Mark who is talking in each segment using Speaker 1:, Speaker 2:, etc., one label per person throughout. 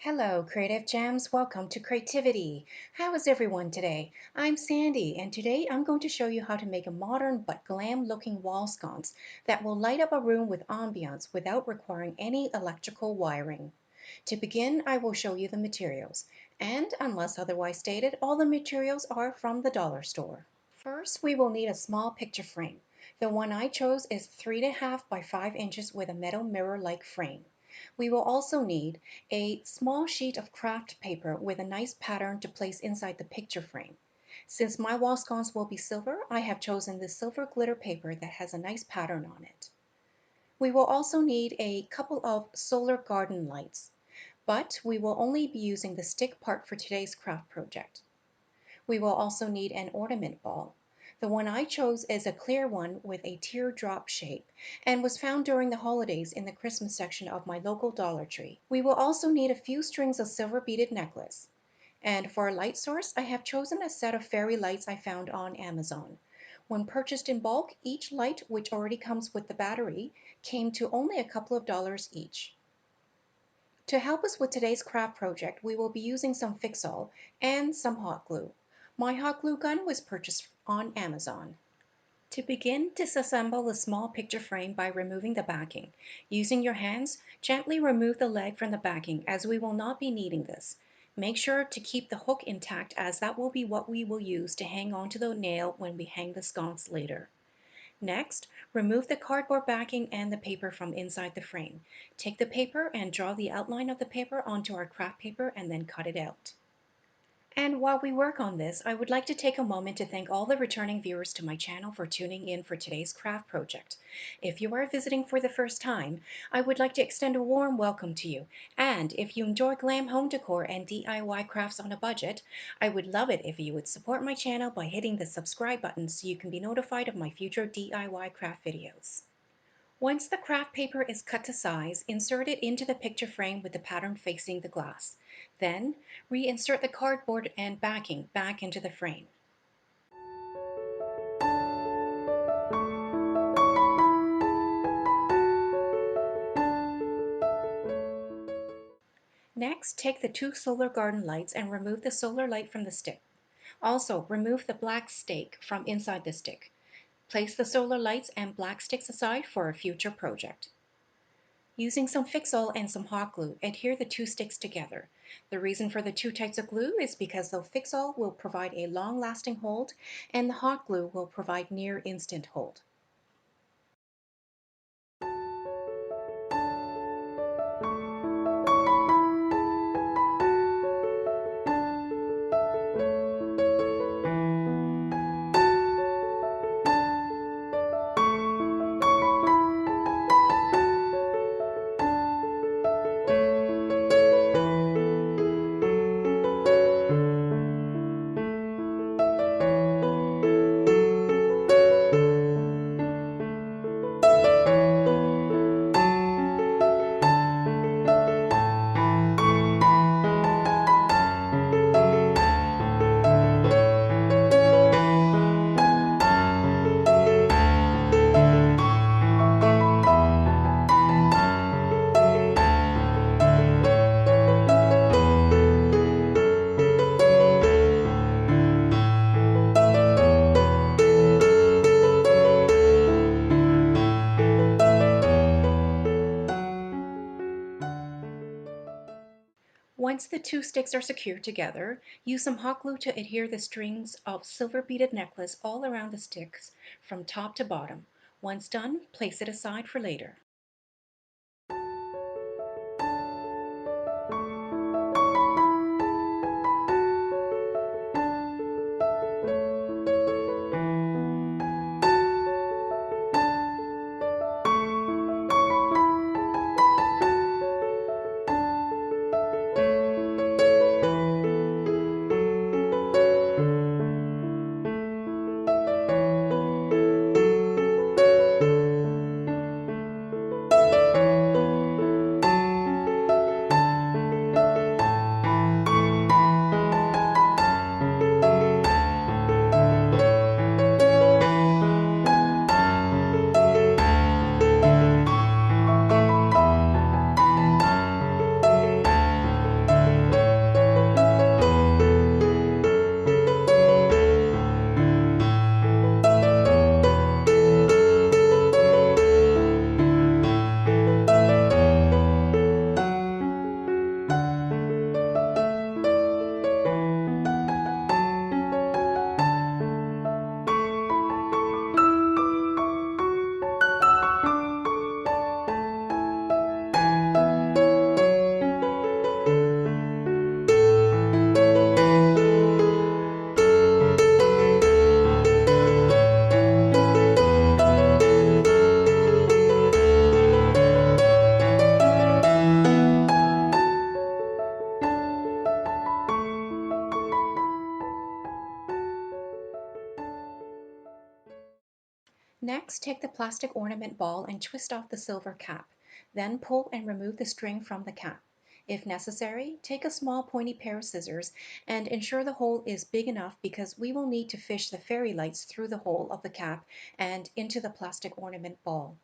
Speaker 1: Hello, Creative Gems. Welcome to Creativity. How is everyone today? I'm Sandy, and today I'm going to show you how to make a modern but glam looking wall sconce that will light up a room with ambiance without requiring any electrical wiring. To begin, I will show you the materials, and unless otherwise stated, all the materials are from the dollar store. First, we will need a small picture frame. The one I chose is 3.5 by 5 inches with a metal mirror-like frame. We will also need a small sheet of craft paper with a nice pattern to place inside the picture frame. Since my wall sconce will be silver, I have chosen this silver glitter paper that has a nice pattern on it. We will also need a couple of solar garden lights, but we will only be using the stick part for today's craft project. We will also need an ornament ball. The one I chose is a clear one with a teardrop shape and was found during the holidays in the Christmas section of my local Dollar Tree. We will also need a few strings of silver beaded necklace. And for a light source, I have chosen a set of fairy lights I found on Amazon. When purchased in bulk, each light, which already comes with the battery, came to only a couple of dollars each. To help us with today's craft project, we will be using some Fix-All and some hot glue. My hot glue gun was purchased on Amazon. To begin, disassemble the small picture frame by removing the backing. Using your hands, gently remove the leg from the backing as we will not be needing this. Make sure to keep the hook intact as that will be what we will use to hang onto the nail when we hang the sconce later. Next, remove the cardboard backing and the paper from inside the frame. Take the paper and draw the outline of the paper onto our craft paper and then cut it out. And while we work on this, I would like to take a moment to thank all the returning viewers to my channel for tuning in for today's craft project. If you are visiting for the first time, I would like to extend a warm welcome to you. And if you enjoy glam home decor and DIY crafts on a budget, I would love it if you would support my channel by hitting the subscribe button so you can be notified of my future DIY craft videos. Once the craft paper is cut to size, insert it into the picture frame with the pattern facing the glass. Then, reinsert the cardboard and backing back into the frame. Next, take the two solar garden lights and remove the solar light from the stick. Also, remove the black stake from inside the stick. Place the solar lights and black sticks aside for a future project. Using some Fix-All and some hot glue, adhere the two sticks together. The reason for the two types of glue is because the Fix-All will provide a long-lasting hold and the hot glue will provide near instant hold. Once the two sticks are secured together, use some hot glue to adhere the strings of silver beaded necklace all around the sticks from top to bottom. Once done, place it aside for later. Next, take the plastic ornament ball and twist off the silver cap. Then pull and remove the string from the cap. If necessary, take a small pointy pair of scissors and ensure the hole is big enough because we will need to fish the fairy lights through the hole of the cap and into the plastic ornament ball.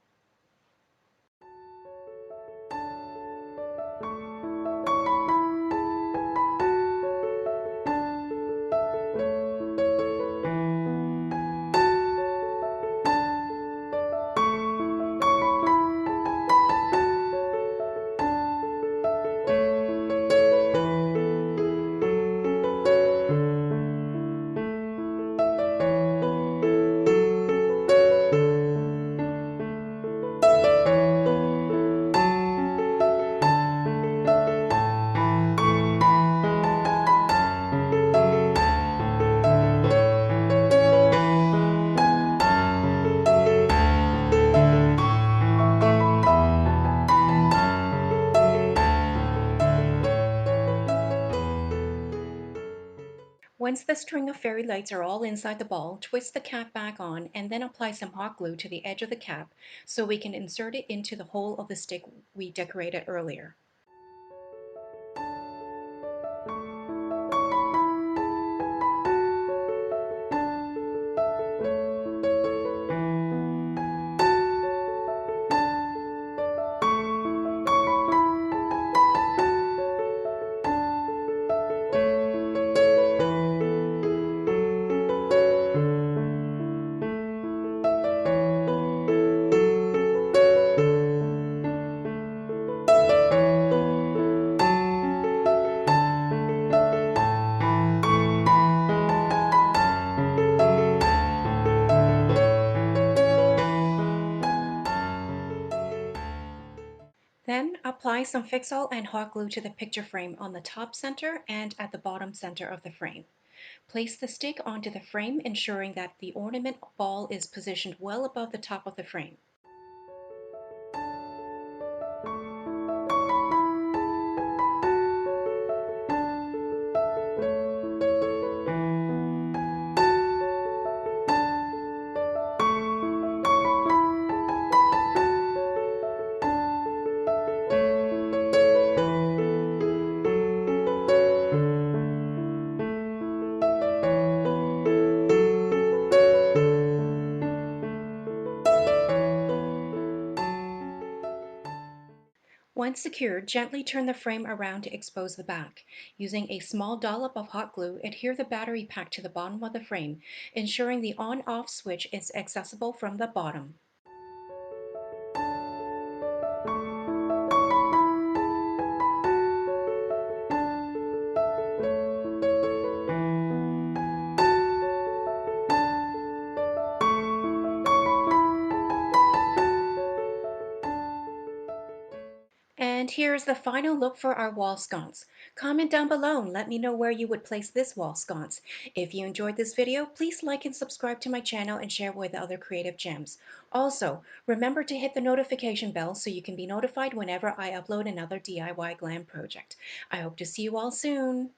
Speaker 1: Once the string of fairy lights are all inside the ball, twist the cap back on and then apply some hot glue to the edge of the cap so we can insert it into the hole of the stick we decorated earlier. Then apply some Fix-All and hot glue to the picture frame on the top center and at the bottom center of the frame. Place the stick onto the frame, ensuring that the ornament ball is positioned well above the top of the frame. Once secured, gently turn the frame around to expose the back. Using a small dollop of hot glue, adhere the battery pack to the bottom of the frame, ensuring the on-off switch is accessible from the bottom. And here's the final look for our wall sconce. Comment down below and let me know where you would place this wall sconce. If you enjoyed this video, please like and subscribe to my channel and share with other creative gems. Also, remember to hit the notification bell so you can be notified whenever I upload another DIY glam project. I hope to see you all soon.